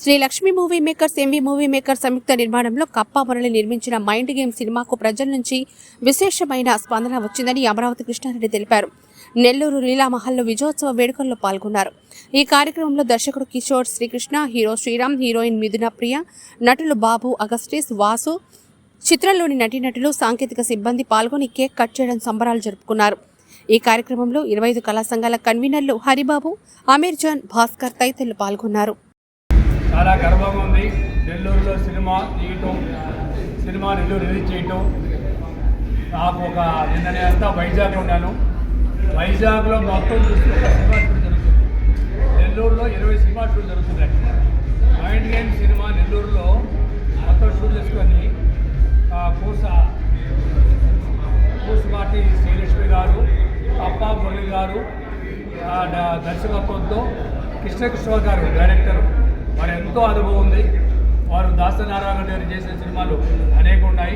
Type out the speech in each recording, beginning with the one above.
Shri Lakshmi movie makers MV movie maker సంయుక్త నిర్మాణంలో కప్పా మురళి నిర్మించిన మైండ్ గేమ్ సినిమాకు ప్రజల నుంచి విశేషమైన స్పందన వచ్చిందని అమరావతి కృష్ణారెడ్డి తెలిపారు. నెల్లూరు లీలామహల్లో విజయోత్సవ వేడుకల్లో పాల్గొన్నారు. ఈ కార్యక్రమంలో దర్శకుడు కిషోర్ శ్రీకృష్ణ, హీరో శ్రీరామ్, హీరోయిన్ మిథున ప్రియ, నటులు బాబు, అగస్టిస్, వాసు, చిత్రంలోని నటీనటులు, సాంకేతిక సిబ్బంది పాల్గొని కేక్ కట్ చేయడం సంబరాలు జరుపుకున్నారు. ఈ కార్యక్రమంలో 25 కళా సంఘాల కన్వీనర్లు హరిబాబు, అమీర్ జాన్, భాస్కర్ తదితరులు పాల్గొన్నారు. చాలా గర్వంగా ఉంది. నెల్లూరులో సినిమా తీయటం, సినిమా నెల్లూరు రిలీజ్ చేయటం. నాకు ఒక నిన్ననే అంతా వైజాగ్లో ఉన్నాను. వైజాగ్లో మొత్తం చూస్తే ఒక సినిమా షూట్ జరుగుతుంది. నెల్లూరులో 20 సినిమా షూట్ జరుగుతున్నాయి. మైండ్ గేమ్ సినిమా నెల్లూరులో మొత్తం షూట్ చేసుకొని కూసుమాటి శ్రీలక్ష్మి గారు, కప్పా మురళి గారు దర్శకత్వంతో కృష్ణ గారు డైరెక్టరు. వారు ఎంతో అనుభవం ఉంది. వారు దాసనారాయణ గారు చేసిన సినిమాలు అనేక ఉన్నాయి.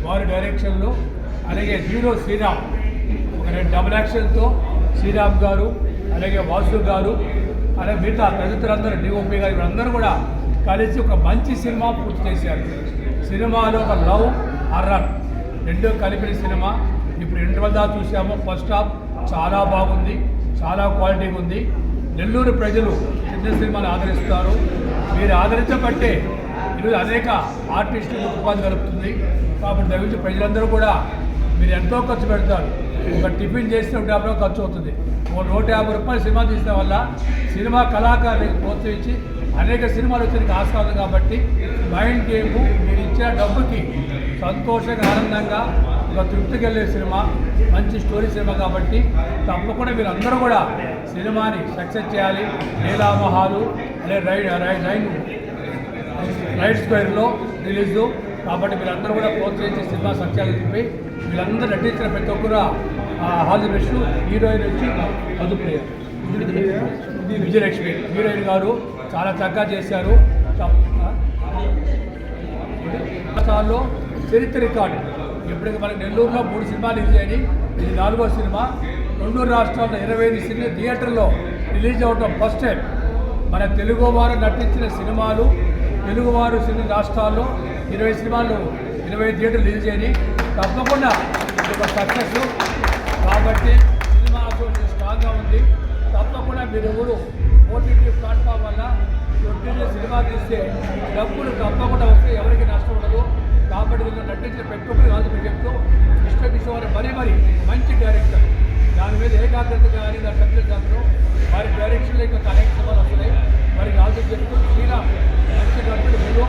వారి డైరెక్షన్లో అలాగే హీరో శ్రీరామ్ ఒక 2 డబుల్ యాక్షన్తో శ్రీరామ్ గారు, అలాగే వాసు గారు, అలాగే మిగతా తదితరులందరూ డిఓపి గారు వీళ్ళందరూ కూడా కలిసి ఒక మంచి సినిమా పూర్తి చేశారు. సినిమాలో ఒక లవ్, హర్రర్ రెండూ కలిపిన సినిమా. ఇప్పుడు ఇంటర్వల్ దాకా చూసాము. ఫస్ట్ హాఫ్ చాలా బాగుంది, చాలా క్వాలిటీగా ఉంది. నెల్లూరు ప్రజలు చిన్న సినిమాలు ఆదరిస్తారు. మీరు ఆదరించబట్టే ఈరోజు అనేక ఆర్టిస్టులకు ఉపాధి కలుపుతుంది. కాబట్టి దయచేసి ప్రజలందరూ కూడా మీరు ఎంతో ఖర్చు పెడతారు. ఒక టిఫిన్ చేస్తే 150 ఖర్చు అవుతుంది. 150 రూపాయలు సినిమా తీసిన వల్ల సినిమా కళాకారులకు ప్రోత్సహించి అనేక సినిమాలు వచ్చేందుకు ఆస్కారం. కాబట్టి మైండ్ గేమ్ మీరు ఇచ్చిన డబ్బుకి సంతోషంగా, ఆనందంగా, ఒక తృప్తికి వెళ్ళే సినిమా, మంచి స్టోరీ సినిమా. కాబట్టి తప్పకుండా మీరు అందరూ కూడా సినిమాని సక్సెస్ చేయాలి. లీలామహాలు రైట్ స్క్వేర్లో రిలీజు. కాబట్టి మీరందరూ కూడా ప్రోత్సహించి సినిమా సక్సెస్ చెప్పి వీళ్ళందరూ నటించిన ప్రతి ఒక్కరు ఆల్ ది బెస్ట్. హీరోయిన్ వచ్చి మధుప్రియ, విజయలక్ష్మి హీరోయిన్ గారు చాలా చక్కగా చేశారు. సార్లు చరిత్ర రికార్డు. ఇప్పటికి మనకి నెల్లూరులో 3 సినిమాలు రిలీజ్ అయినాయి. ఇది 4వ సినిమా. 2 రాష్ట్రాల్లో 25 సినిమా థియేటర్లో రిలీజ్ అవ్వడం ఫస్ట్ టైం. మన తెలుగువారు నటించిన సినిమాలు తెలుగువారు రాష్ట్రాల్లో 20 సినిమాలు 20 థియేటర్లు రిలీజ్ అయినాయి. తప్పకుండా ఇది ఒక సక్సెస్. కాబట్టి సినిమా స్ట్రాంగ్గా ఉంది. తప్పకుండా మీరు ఎవరు ఓటీటీ ప్లాట్ఫామ్ వల్ల ఓటీటీ సినిమా తీస్తే డబ్బులు తప్పకుండా వస్తే ఎవరికి నష్టం ఉండదు. కాబట్టి దీనిలో నటించిన ప్రతి ఒక్కరు కాదు చెప్తూ కృష్ణ కిషోర్ మరీ మంచి డైరెక్టర్. దాని మీద ఏకాగ్రత కానీ దాని సబ్జెక్ట్ దాంట్లో వారి డైరెక్షన్లో ఇంకా అనేక సినిమాలు వస్తున్నాయి. వారికి కాదు చెప్తూ శ్రీరామ్ మంచి డైరెక్టర్. మీరు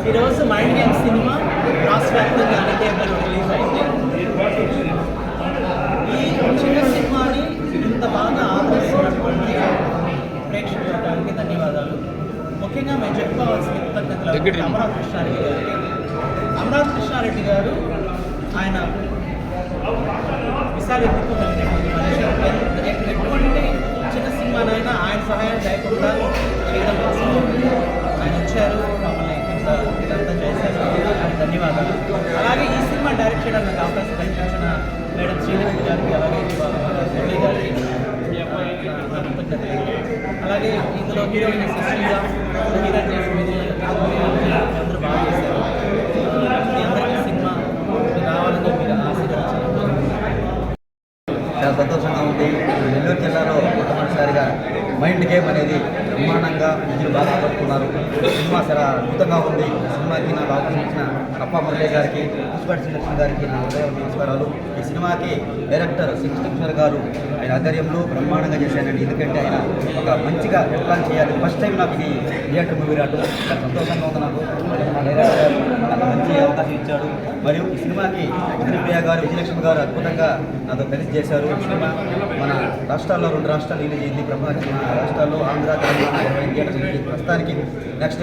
ఈరోజు మైండ్ గేమ్ సినిమా రాష్ట్ర వ్యాప్తంగా అన్ని థియేటర్లు రిలీజ్ అయింది. ఈ చిన్న సినిమాని ఇంత బాగా ఆదరిస్తున్నటువంటి ప్రేక్షకులకి ధన్యవాదాలు. ముఖ్యంగా మేము చెప్పుకోవాల్సిన కృతజ్ఞతలు అమరావతి కృష్ణారెడ్డి గారికి. అమరావతి కృష్ణారెడ్డి గారు ఆయన విశాల వ్యక్తిత్వం కలిగినటువంటి మనిషి. ఎటువంటి చిన్న సినిమానైనా ఆయన సహాయం లేకుండా చేయడం కోసం ఆయన వచ్చారు, మమ్మల్ని ఇదంతా చేశారు. ఆయన ధన్యవాదాలు. అలాగే ఈ సినిమా డైరెక్ట్ చేయడానికి నాకు అవకాశం కల్పించిన మేడం శ్రీలక్ష్మి గారికి, అలాగే మురళి గారికి కృతజ్ఞతలు. అలాగే ఇందులో హీరోయిన్ శశిగా హీరోయిన్ చేసి అందరూ బాగా చేశారు. మీ అందరికీ సినిమా రావాలని మీరు ఆశీర్వదించారు. చాలా సంతోషంగా ఉంది. నెల్లూరు జిల్లాలో మొట్టమొదటిసారిగా మైండ్ గేమ్ అనేది బ్రహ్మాండంగా విజయం బాగా పడుతున్నారు. సినిమా చాలా అద్భుతంగా ఉంది. సినిమాకి నాకు అవకాశం ఇచ్చిన కప్పా మురళి గారికి, పుష్పటి శ్రీలక్ష్మి గారికి నా హృదయ నమస్కారాలు. ఈ సినిమాకి డైరెక్టర్ శ్రీకృష్ణ గారు ఆయన ఆధ్వర్యంలో బ్రహ్మాండంగా చేశానండి. ఎందుకంటే ఆయన ఒక మంచిగా ఎట్లా చేయాలి. ఫస్ట్ టైం నాకు ఇది థియేటర్ మూవీ రావడం చాలా సంతోషంగా ఉంది. నాకు మా డైరెక్టర్ గారు నాకు మంచి అవకాశం ఇచ్చాడు. మరియు ఈ సినిమాకి ప్రియ గారు, విజయలక్ష్మి గారు అద్భుతంగా నాతో కలిసి చేశారు. సినిమా మన రాష్ట్రాల్లో 2 రాష్ట్రాలు రిలీజ్ అయింది. ప్రపంచ రాష్ట్రాల్లో ఆంధ్ర, తెలంగాణ 20 థియేటర్స్ రిలీజ్ ప్రస్తుతానికి నెక్స్ట్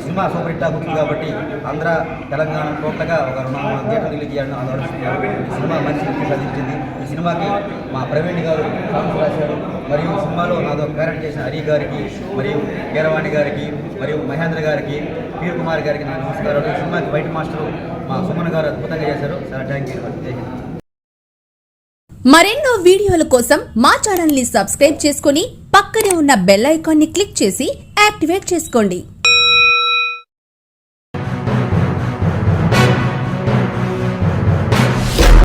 సినిమా సూపర్ హిట్ అవుతుంది కాబట్టి ఆంధ్ర తెలంగాణ టోటల్గా ఒక 200 థియేటర్లు రిలీజ్ చేయాలని ఆలోచిస్తున్నారు. ఈ సినిమా మంచి హిట్ సాధించింది. ఈ సినిమాకి మా ప్రవీణ్ గారు సాంగ్స్ రాశారు. మరియు ఈ సినిమాలో నాతో క్యారెక్టర్ చేసిన హరి గారికి మరియు కీరవాణి గారికి మరియు మహేంద్ర గారికి పీర్ కుమార్ గారికి నా నమస్కారాలు. ఈ సినిమాకి బయట మాస్టర్ మా సుమన్ గారు అద్భుతంగా చేశారు. చాలా థ్యాంక్ యూ. మరెన్నో వీడియోల కోసం మా ఛానల్ ని సబ్స్క్రైబ్ చేసుకుని పక్కనే ఉన్న బెల్ ఐకాన్ ని క్లిక్ చేసి యాక్టివేట్ చేసుకోండి.